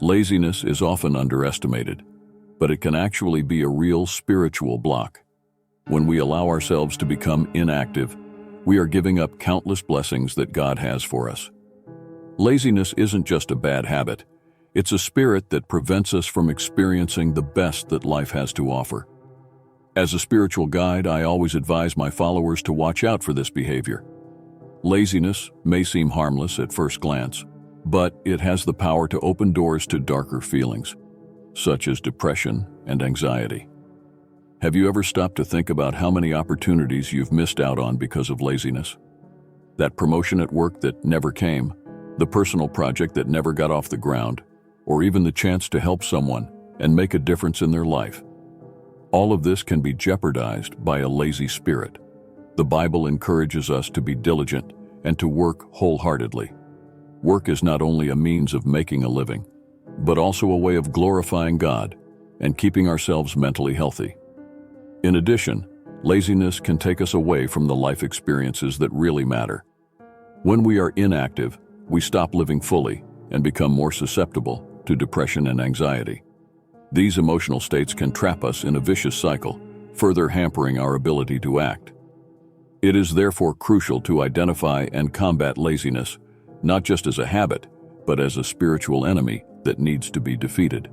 Laziness is often underestimated, but it can actually be a real spiritual block. When we allow ourselves to become inactive, we are giving up countless blessings that God has for us. Laziness isn't just a bad habit. It's a spirit that prevents us from experiencing the best that life has to offer. As a spiritual guide, I always advise my followers to watch out for this behavior. Laziness may seem harmless at first glance, but it has the power to open doors to darker feelings, such as depression and anxiety. Have you ever stopped to think about how many opportunities you've missed out on because of laziness? That promotion at work that never came, the personal project that never got off the ground, or even the chance to help someone and make a difference in their life. All of this can be jeopardized by a lazy spirit. The Bible encourages us to be diligent and to work wholeheartedly. Work is not only a means of making a living, but also a way of glorifying God and keeping ourselves mentally healthy. In addition, laziness can take us away from the life experiences that really matter. When we are inactive, we stop living fully and become more susceptible to depression and anxiety. These emotional states can trap us in a vicious cycle, further hampering our ability to act. It is therefore crucial to identify and combat laziness, not just as a habit, but as a spiritual enemy that needs to be defeated.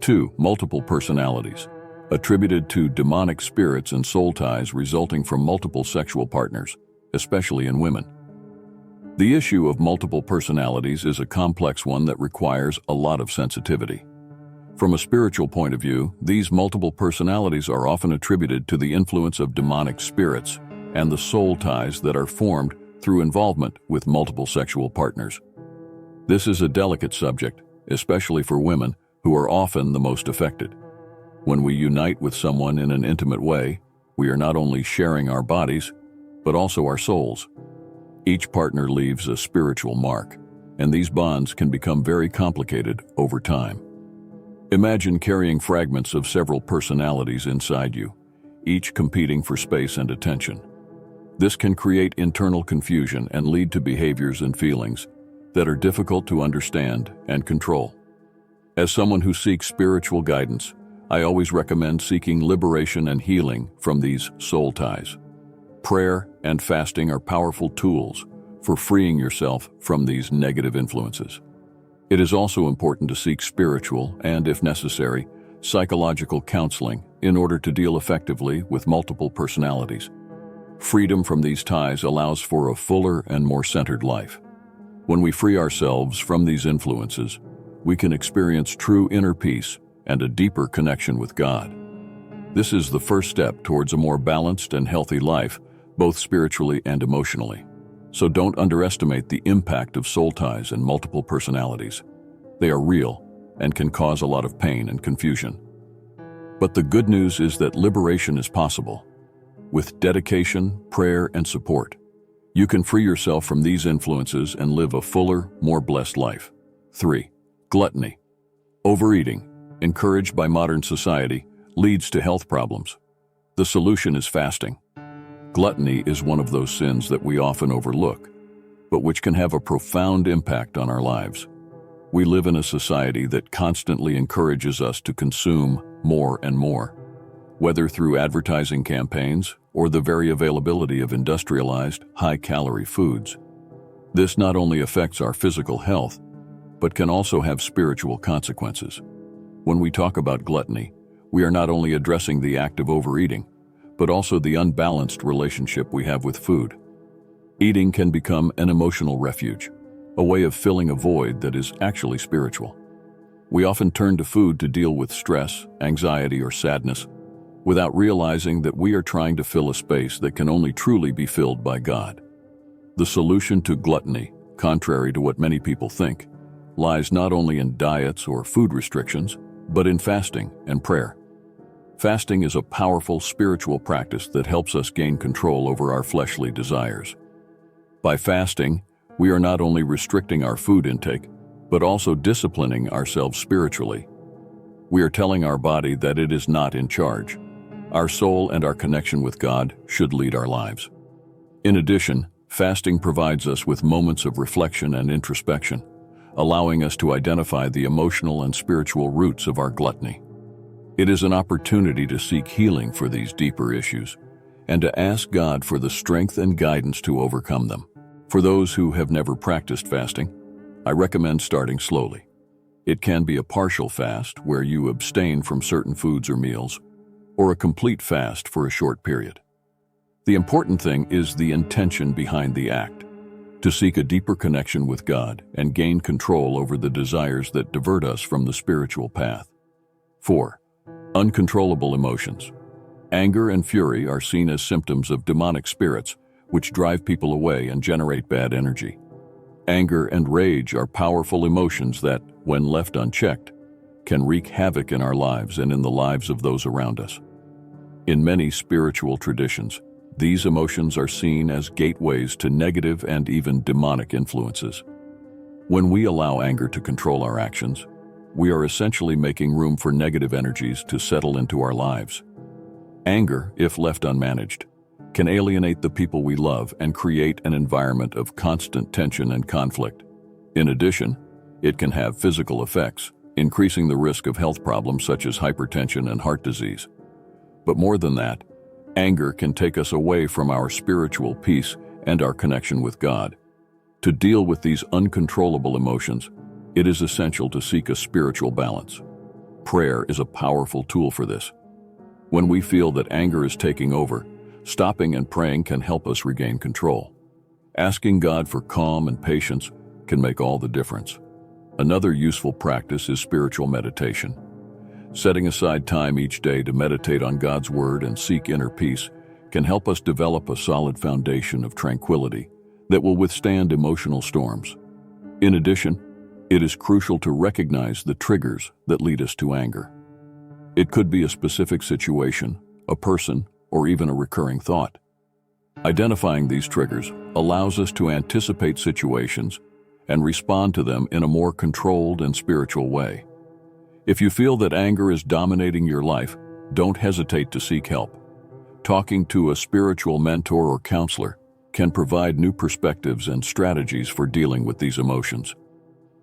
2. Multiple personalities, attributed to demonic spirits and soul ties resulting from multiple sexual partners, especially in women. The issue of multiple personalities is a complex one that requires a lot of sensitivity. From a spiritual point of view, these multiple personalities are often attributed to the influence of demonic spirits and the soul ties that are formed through involvement with multiple sexual partners. This is a delicate subject, especially for women who are often the most affected. When we unite with someone in an intimate way, we are not only sharing our bodies, but also our souls. Each partner leaves a spiritual mark, and these bonds can become very complicated over time. Imagine carrying fragments of several personalities inside you, each competing for space and attention. This can create internal confusion and lead to behaviors and feelings that are difficult to understand and control. As someone who seeks spiritual guidance, I always recommend seeking liberation and healing from these soul ties. Prayer and fasting are powerful tools for freeing yourself from these negative influences. It is also important to seek spiritual and, if necessary, psychological counseling in order to deal effectively with multiple personalities. Freedom from these ties allows for a fuller and more centered life. When we free ourselves from these influences, we can experience true inner peace and a deeper connection with God. This is the first step towards a more balanced and healthy life, both spiritually and emotionally. So don't underestimate the impact of soul ties and multiple personalities. They are real and can cause a lot of pain and confusion. But the good news is that liberation is possible. With dedication, prayer, and support, you can free yourself from these influences and live a fuller, more blessed life. 3. Gluttony. Overeating, encouraged by modern society, leads to health problems. The solution is fasting. Gluttony is one of those sins that we often overlook, but which can have a profound impact on our lives. We live in a society that constantly encourages us to consume more and more, whether through advertising campaigns or the very availability of industrialized, high-calorie foods. This not only affects our physical health, but can also have spiritual consequences. When we talk about gluttony, we are not only addressing the act of overeating, but also the unbalanced relationship we have with food. Eating can become an emotional refuge, a way of filling a void that is actually spiritual. We often turn to food to deal with stress, anxiety, or sadness, without realizing that we are trying to fill a space that can only truly be filled by God. The solution to gluttony, contrary to what many people think, lies not only in diets or food restrictions, but in fasting and prayer. Fasting is a powerful spiritual practice that helps us gain control over our fleshly desires. By fasting, we are not only restricting our food intake, but also disciplining ourselves spiritually. We are telling our body that it is not in charge. Our soul and our connection with God should lead our lives. In addition, fasting provides us with moments of reflection and introspection, allowing us to identify the emotional and spiritual roots of our gluttony. It is an opportunity to seek healing for these deeper issues and to ask God for the strength and guidance to overcome them. For those who have never practiced fasting, I recommend starting slowly. It can be a partial fast where you abstain from certain foods or meals, or a complete fast for a short period. The important thing is the intention behind the act, to seek a deeper connection with God and gain control over the desires that divert us from the spiritual path. 4. Uncontrollable emotions. Anger and fury are seen as symptoms of demonic spirits, which drive people away and generate bad energy. Anger and rage are powerful emotions that, when left unchecked, can wreak havoc in our lives and in the lives of those around us. In many spiritual traditions, these emotions are seen as gateways to negative and even demonic influences. When we allow anger to control our actions, we are essentially making room for negative energies to settle into our lives. Anger, if left unmanaged, can alienate the people we love and create an environment of constant tension and conflict. In addition, it can have physical effects, increasing the risk of health problems such as hypertension and heart disease. But more than that, anger can take us away from our spiritual peace and our connection with God. To deal with these uncontrollable emotions, it is essential to seek a spiritual balance. Prayer is a powerful tool for this. When we feel that anger is taking over, stopping and praying can help us regain control. Asking God for calm and patience can make all the difference. Another useful practice is spiritual meditation. Setting aside time each day to meditate on God's Word and seek inner peace can help us develop a solid foundation of tranquility that will withstand emotional storms. In addition, it is crucial to recognize the triggers that lead us to anger. It could be a specific situation, a person, or even a recurring thought. Identifying these triggers allows us to anticipate situations and respond to them in a more controlled and spiritual way. If you feel that anger is dominating your life, don't hesitate to seek help. Talking to a spiritual mentor or counselor can provide new perspectives and strategies for dealing with these emotions.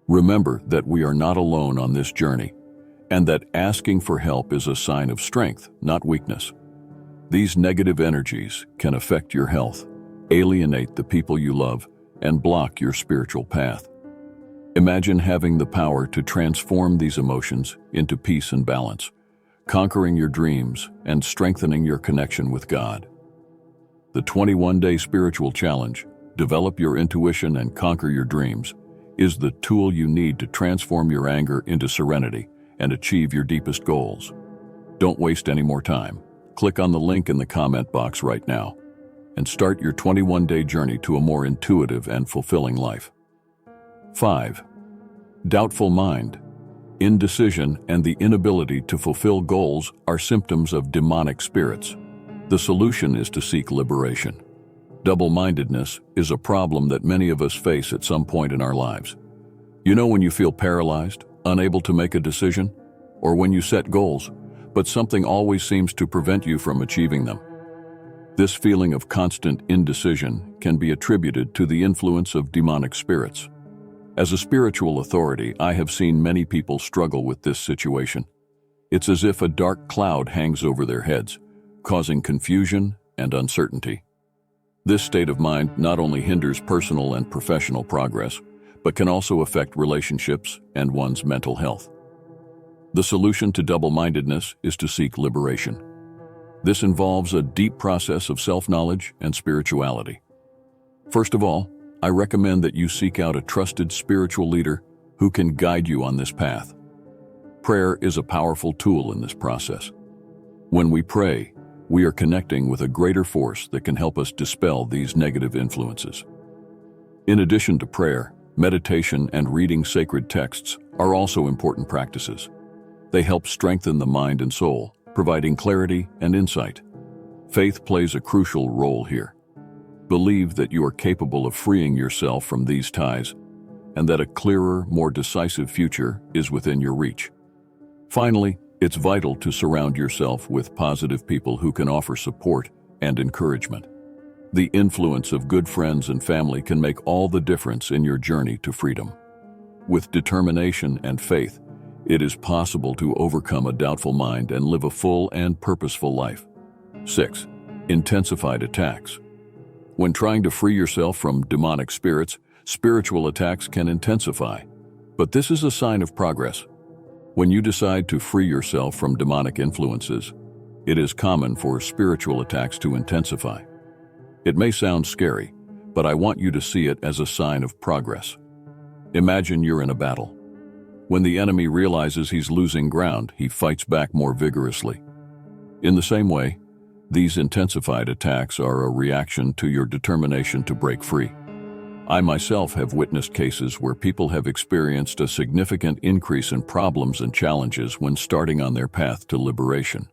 Remember that we are not alone on this journey, and that asking for help is a sign of strength, not weakness. These negative energies can affect your health, alienate the people you love, and block your spiritual path. Imagine having the power to transform these emotions into peace and balance, conquering your dreams and strengthening your connection with God. The 21-day spiritual challenge, Develop Your Intuition and Conquer Your Dreams, is the tool you need to transform your anger into serenity and achieve your deepest goals. Don't waste any more time. Click on the link in the comment box right now and start your 21-day journey to a more intuitive and fulfilling life. 5. Doubtful mind. Indecision and the inability to fulfill goals are symptoms of demonic spirits. The solution is to seek liberation. Double-mindedness is a problem that many of us face at some point in our lives. You know when you feel paralyzed, unable to make a decision, or when you set goals, but something always seems to prevent you from achieving them. This feeling of constant indecision can be attributed to the influence of demonic spirits. As a spiritual authority, I have seen many people struggle with this situation. It's as if a dark cloud hangs over their heads, causing confusion and uncertainty. This state of mind not only hinders personal and professional progress, but can also affect relationships and one's mental health. The solution to double-mindedness is to seek liberation. This involves a deep process of self-knowledge and spirituality. First of all, I recommend that you seek out a trusted spiritual leader who can guide you on this path. Prayer is a powerful tool in this process. When we pray, we are connecting with a greater force that can help us dispel these negative influences. In addition to prayer, meditation and reading sacred texts are also important practices. They help strengthen the mind and soul, providing clarity and insight. Faith plays a crucial role here. Believe that you are capable of freeing yourself from these ties, and that a clearer, more decisive future is within your reach. Finally, it's vital to surround yourself with positive people who can offer support and encouragement. The influence of good friends and family can make all the difference in your journey to freedom. With determination and faith, it is possible to overcome a doubtful mind and live a full and purposeful life. 6. Intensified attacks. When trying to free yourself from demonic spirits, spiritual attacks can intensify. But this is a sign of progress. When you decide to free yourself from demonic influences, it is common for spiritual attacks to intensify. It may sound scary, but I want you to see it as a sign of progress. Imagine you're in a battle. When the enemy realizes he's losing ground, he fights back more vigorously. In the same way, these intensified attacks are a reaction to your determination to break free. I myself have witnessed cases where people have experienced a significant increase in problems and challenges when starting on their path to liberation.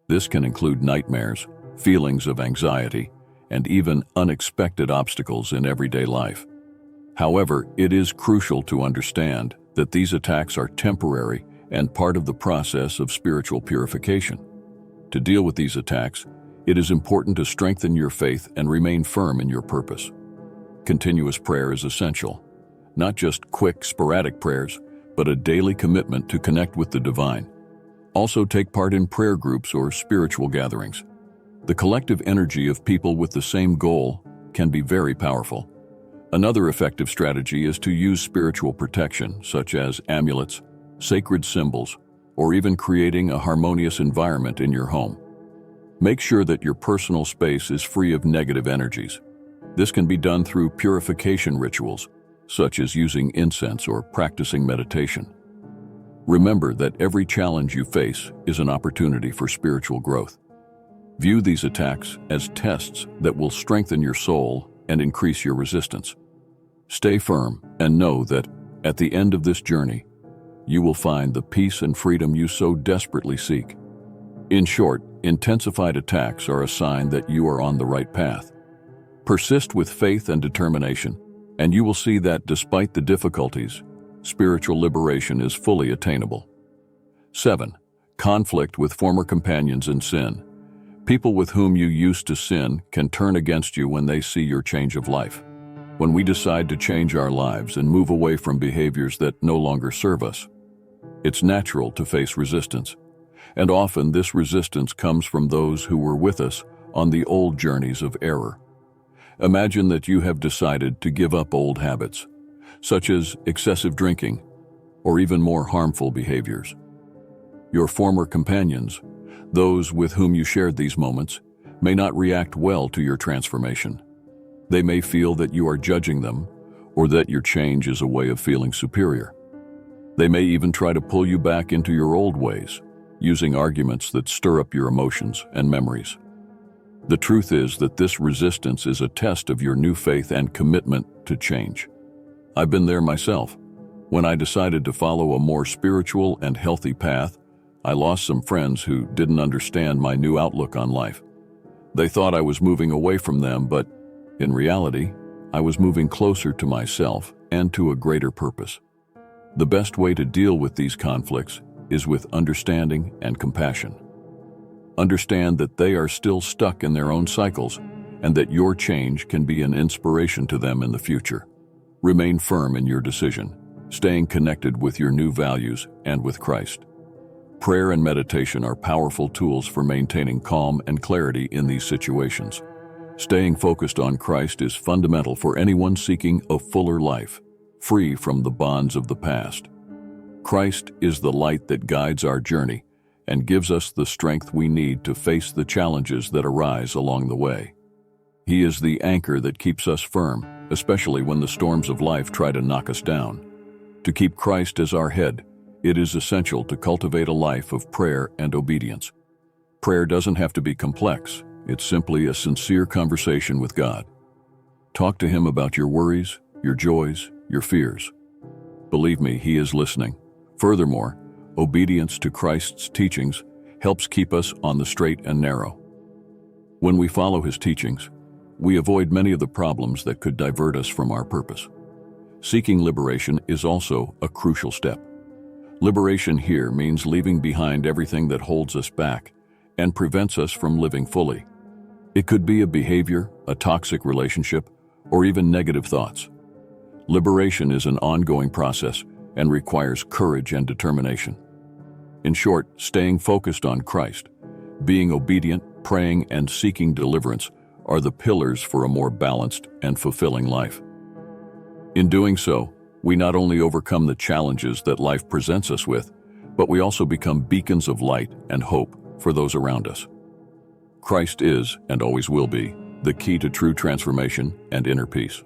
This can include nightmares, feelings of anxiety, and even unexpected obstacles in everyday life. However, it is crucial to understand that these attacks are temporary and part of the process of spiritual purification. To deal with these attacks, it is important to strengthen your faith and remain firm in your purpose. Continuous prayer is essential, not just quick, sporadic prayers, but a daily commitment to connect with the divine. Also, take part in prayer groups or spiritual gatherings. The collective energy of people with the same goal can be very powerful. Another effective strategy is to use spiritual protection, such as amulets, sacred symbols, or even creating a harmonious environment in your home. Make sure that your personal space is free of negative energies. This can be done through purification rituals, such as using incense or practicing meditation. Remember that every challenge you face is an opportunity for spiritual growth. View these attacks as tests that will strengthen your soul and increase your resistance. Stay firm and know that, at the end of this journey, you will find the peace and freedom you so desperately seek. In short, intensified attacks are a sign that you are on the right path. Persist with faith and determination, and you will see that despite the difficulties, spiritual liberation is fully attainable. 7. Conflict with former companions in sin. People with whom you used to sin can turn against you when they see your change of life. When we decide to change our lives and move away from behaviors that no longer serve us, it's natural to face resistance. And often this resistance comes from those who were with us on the old journeys of error. Imagine that you have decided to give up old habits, such as excessive drinking or even more harmful behaviors. Your former companions, those with whom you shared these moments, may not react well to your transformation. They may feel that you are judging them or that your change is a way of feeling superior. They may even try to pull you back into your old ways, using arguments that stir up your emotions and memories. The truth is that this resistance is a test of your new faith and commitment to change. I've been there myself. When I decided to follow a more spiritual and healthy path, I lost some friends who didn't understand my new outlook on life. They thought I was moving away from them, but in reality, I was moving closer to myself and to a greater purpose. The best way to deal with these conflicts is with understanding and compassion. Understand that they are still stuck in their own cycles and that your change can be an inspiration to them in the future. Remain firm in your decision, staying connected with your new values and with Christ. Prayer and meditation are powerful tools for maintaining calm and clarity in these situations. Staying focused on Christ is fundamental for anyone seeking a fuller life, free from the bonds of the past. Christ is the light that guides our journey and gives us the strength we need to face the challenges that arise along the way. He is the anchor that keeps us firm, especially when the storms of life try to knock us down. To keep Christ as our head, it is essential to cultivate a life of prayer and obedience. Prayer doesn't have to be complex. It's simply a sincere conversation with God. Talk to Him about your worries, your joys, your fears. Believe me, He is listening. Furthermore, obedience to Christ's teachings helps keep us on the straight and narrow. When we follow His teachings, we avoid many of the problems that could divert us from our purpose. Seeking liberation is also a crucial step. Liberation here means leaving behind everything that holds us back and prevents us from living fully. It could be a behavior, a toxic relationship, or even negative thoughts. Liberation is an ongoing process and requires courage and determination. In short, staying focused on Christ, being obedient, praying, and seeking deliverance are the pillars for a more balanced and fulfilling life. In doing so, we not only overcome the challenges that life presents us with, but we also become beacons of light and hope for those around us. Christ is, and always will be, the key to true transformation and inner peace.